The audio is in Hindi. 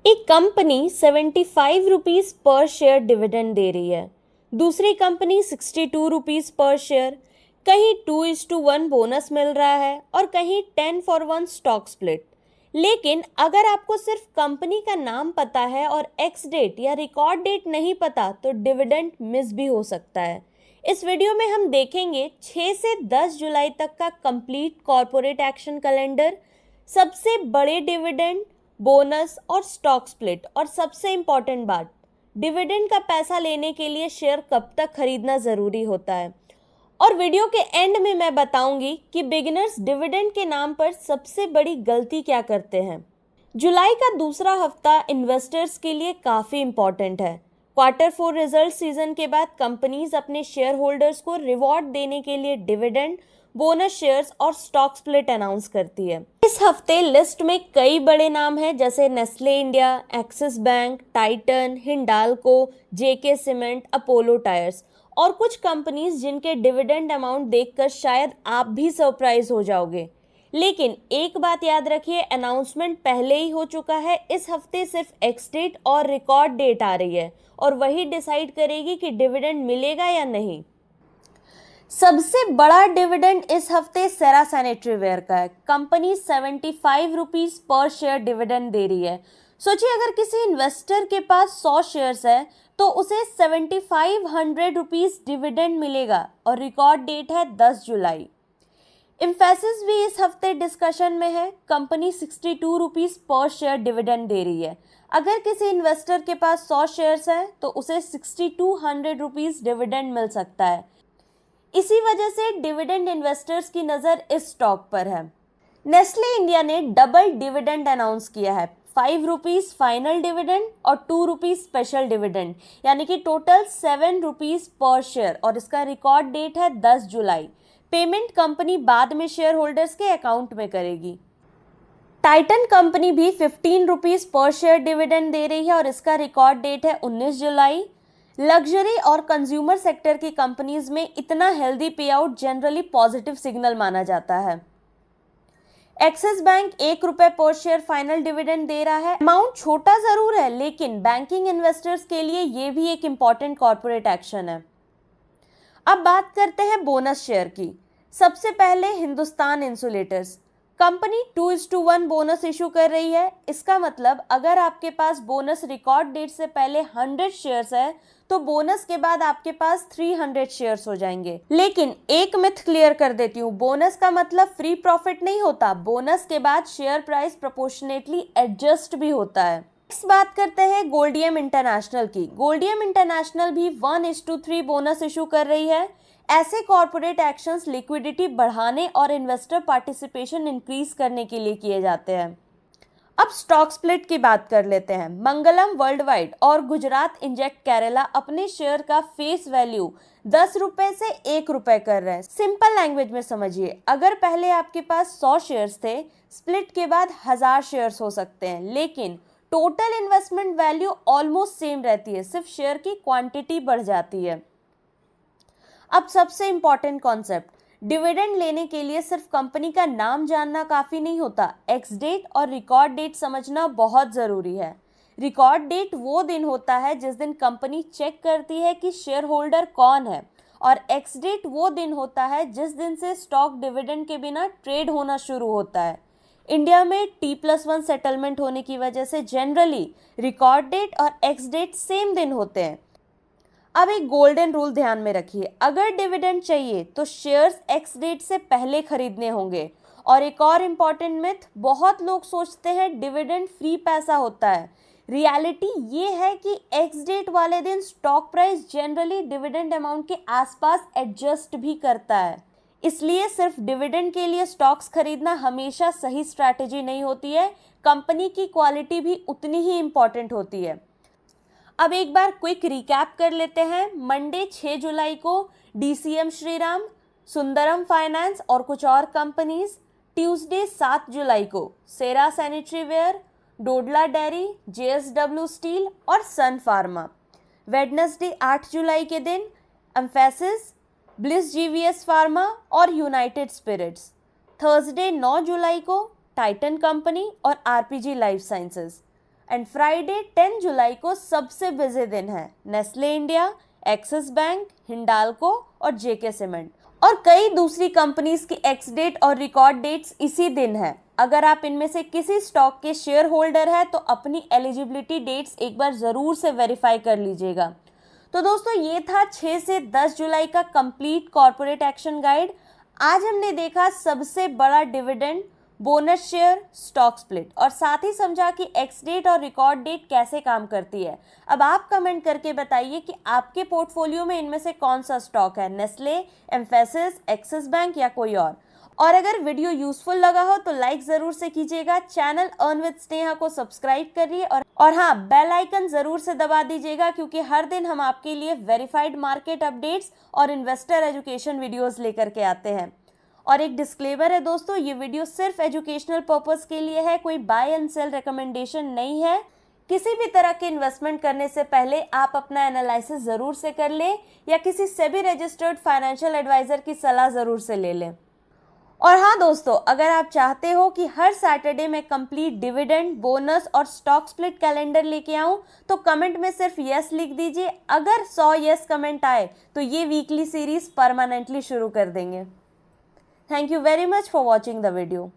एक कंपनी 75 रुपीज़ पर शेयर डिविडेंड दे रही है, दूसरी कंपनी 62 रुपीज़ पर शेयर। कहीं 2:1 बोनस मिल रहा है और कहीं 10 for 1 स्टॉक स्प्लिट। लेकिन अगर आपको सिर्फ कंपनी का नाम पता है और एक्स डेट या रिकॉर्ड डेट नहीं पता तो डिविडेंड मिस भी हो सकता है। इस वीडियो में हम देखेंगे 6 से 10 जुलाई तक का कंप्लीट कॉर्पोरेट एक्शन कैलेंडर, सबसे बड़े डिविडेंड, बोनस और स्टॉक स्प्लिट, और सबसे इम्पॉर्टेंट बात, डिविडेंड का पैसा लेने के लिए शेयर कब तक खरीदना ज़रूरी होता है। और वीडियो के एंड में मैं बताऊंगी कि बिगिनर्स डिविडेंड के नाम पर सबसे बड़ी गलती क्या करते हैं। जुलाई का दूसरा हफ्ता इन्वेस्टर्स के लिए काफ़ी इम्पॉर्टेंट है। Q4 रिजल्ट सीजन के बाद कंपनीज अपने शेयर होल्डर्स को रिवॉर्ड देने के लिए डिविडेंड, बोनस शेयर्स और स्टॉक स्प्लिट अनाउंस करती है। इस हफ्ते लिस्ट में कई बड़े नाम हैं, जैसे Nestle India, Axis Bank, Titan, Hindalco, JK cement, Apollo tyres और कुछ कंपनीज जिनके डिविडेंड अमाउंट देखकर शायद आप भी सरप्राइज हो जाओगे। लेकिन एक बात याद रखिए, अनाउंसमेंट पहले ही हो चुका है। इस हफ्ते सिर्फ एक्स डेट और रिकॉर्ड डेट आ रही है और वही डिसाइड करेगी कि डिविडेंड मिलेगा या नहीं। सबसे बड़ा डिविडेंड इस हफ्ते सेरा सैनिटरीवेयर का है। कंपनी 75 रुपीज़ पर शेयर डिविडेंड दे रही है। सोचिए, अगर किसी इन्वेस्टर के पास 100 शेयर्स है तो उसे 7500 रुपीज़ डिविडेंड मिलेगा और रिकॉर्ड डेट है 10 जुलाई। इम्फेसिस भी इस हफ्ते डिस्कशन में है। कंपनी 62 रुपीज़ पर शेयर डिविडेंड दे रही है। अगर किसी इन्वेस्टर के पास 100 शेयर्स हैं तो उसे 6200 रुपीज़ डिविडेंड मिल सकता है। इसी वजह से डिविडेंड इन्वेस्टर्स की नज़र इस स्टॉक पर है। नेस्ले इंडिया ने डबल डिविडेंड अनाउंस किया है, 5 रुपीज़ फाइनल डिविडेंड और 2 रुपीज़ स्पेशल डिविडेंड, यानी कि टोटल 7 रुपीज़ पर शेयर, और इसका रिकॉर्ड डेट है 10 जुलाई। पेमेंट कंपनी बाद में शेयर होल्डर्स के अकाउंट में करेगी। टाइटन कंपनी भी 15 रुपीज़ पर शेयर डिविडेंड दे रही है और इसका रिकॉर्ड डेट है 19 जुलाई। लग्जरी और कंज्यूमर सेक्टर की कंपनीज में इतना हेल्दी पे आउट जनरली पॉजिटिव सिग्नल माना जाता है। एक्सिस बैंक 1 रुपये पर शेयर फाइनल डिविडेंड दे रहा है। अमाउंट छोटा जरूर है, लेकिन बैंकिंग इन्वेस्टर्स के लिए ये भी एक इम्पॉर्टेंट कॉर्पोरेट एक्शन है। अब बात करते हैं बोनस शेयर की। सबसे पहले Hindustan insulators company 2:1 bonus issue कर रही है। इसका मतलब अगर आपके पास बोनस रिकॉर्ड डेट से पहले 100 शेयर्स है तो बोनस के बाद आपके पास 300 शेयर्स हो जाएंगे। लेकिन एक मिथ क्लियर कर देती हूँ, बोनस का मतलब फ्री प्रॉफिट नहीं होता। बोनस के बाद शेयर प्राइस प्रोपोर्शनेटली एडजस्ट भी होता है। नेक्स्ट बात करते हैं गोल्डियम इंटरनेशनल की। गोल्डियम इंटरनेशनल भी 1:3 बोनस इशू कर रही है। ऐसे कॉर्पोरेट एक्शंस लिक्विडिटी बढ़ाने और इन्वेस्टर पार्टिसिपेशन इंक्रीज करने के लिए किए जाते हैं। अब स्टॉक स्प्लिट की बात कर लेते हैं। मंगलम वर्ल्ड वाइड और गुजरात इंजेक्ट केरला अपने शेयर का फेस वैल्यू 10 रुपए से 1 रुपए कर रहे हैं। सिंपल लैंग्वेज में समझिए, अगर पहले आपके पास 100 शेयर्स थे, स्प्लिट के बाद 1000 शेयर्स हो सकते हैं, लेकिन total investment value almost same रहती है, सिर्फ शेयर की क्वांटिटी बढ़ जाती है। अब सबसे इंपॉर्टेंट कॉन्सेप्ट, डिविडेंड लेने के लिए सिर्फ कंपनी का नाम जानना काफ़ी नहीं होता, एक्स डेट और रिकॉर्ड डेट समझना बहुत ज़रूरी है। रिकॉर्ड डेट वो दिन होता है जिस दिन कंपनी चेक करती है कि शेयर होल्डर कौन है, और एक्स डेट वो दिन होता है जिस दिन से स्टॉक डिविडेंड के बिना ट्रेड होना शुरू होता है। इंडिया में T+1 सेटलमेंट होने की वजह से जनरली रिकॉर्ड डेट और एक्स डेट सेम दिन होते हैं। अब एक गोल्डन रूल ध्यान में रखिए, अगर डिविडेंड चाहिए तो शेयर्स एक्स डेट से पहले खरीदने होंगे। और एक और इम्पॉर्टेंट मिथ, बहुत लोग सोचते हैं डिविडेंड फ्री पैसा होता है। रियलिटी ये है कि एक्स डेट वाले दिन stock price generally dividend amount के आसपास एडजस्ट भी करता है। इसलिए सिर्फ डिविडेंड के लिए स्टॉक्स खरीदना हमेशा सही स्ट्रैटेजी नहीं होती है। कंपनी की क्वालिटी भी उतनी ही इम्पॉर्टेंट होती है। अब एक बार क्विक रिकैप कर लेते हैं। मंडे 6 जुलाई को DCM श्रीराम, सुंदरम फाइनेंस और कुछ और कंपनीज। ट्यूसडे 7 जुलाई को Cera sanitaryware, Dodla dairy, JSW steel और सन फार्मा। वेडनेसडे 8 जुलाई के दिन एम्फेसिस, ब्लिस GVS फार्मा और यूनाइटेड स्पिरिट्स। थर्सडे 9 जुलाई को टाइटन कंपनी और RPG life sciences. And Friday 10 जुलाई को सबसे बिजी दिन है। Nestle India, Axis Bank, Hindalco और जेके सीमेंट और कई दूसरी कंपनीज की एक्स डेट और रिकॉर्ड डेट्स इसी दिन है। अगर आप इनमें से किसी स्टॉक के शेयर होल्डर है तो अपनी एलिजिबिलिटी डेट्स एक बार ज़रूर से वेरीफाई कर लीजिएगा। तो दोस्तों ये था 6 से 10 जुलाई का कंप्लीट कॉर्पोरेट एक्शन गाइड। आज हमने देखा सबसे बड़ा dividend, bonus share, stock split और साथ ही समझा कि एक्स डेट और रिकॉर्ड डेट कैसे काम करती है। अब आप कमेंट करके बताइए कि आपके पोर्टफोलियो में इनमें से कौन सा स्टॉक है, नेस्ले, एम्फेसिस, एक्सिस बैंक या कोई और अगर वीडियो यूजफुल लगा हो तो लाइक जरूर से कीजिएगा। चैनल अर्न विद स्नेहा को सब्सक्राइब करिए और हाँ, बेल आइकन जरूर से दबा दीजिएगा क्योंकि हर दिन हम आपके लिए वेरीफाइड मार्केट अपडेट्स और इन्वेस्टर एजुकेशन वीडियोस लेकर के आते हैं। और एक डिस्क्लेमर है दोस्तों, ये वीडियो सिर्फ एजुकेशनल पर्पस के लिए है, कोई बाय एंड सेल रिकमेंडेशन नहीं है। किसी भी तरह के इन्वेस्टमेंट करने से पहले आप अपना एनालिसिस जरूर से कर लें या किसी सेबी रजिस्टर्ड फाइनेंशियल एडवाइजर की सलाह जरूर से ले लें। और हाँ दोस्तों, अगर आप चाहते हो कि हर सैटरडे में कंप्लीट डिविडेंड, बोनस और स्टॉक स्प्लिट कैलेंडर लेके आऊं तो कमेंट में सिर्फ यस लिख दीजिए। अगर 100 यस कमेंट आए तो ये वीकली सीरीज परमानेंटली शुरू कर देंगे। Thank you very much for watching the video.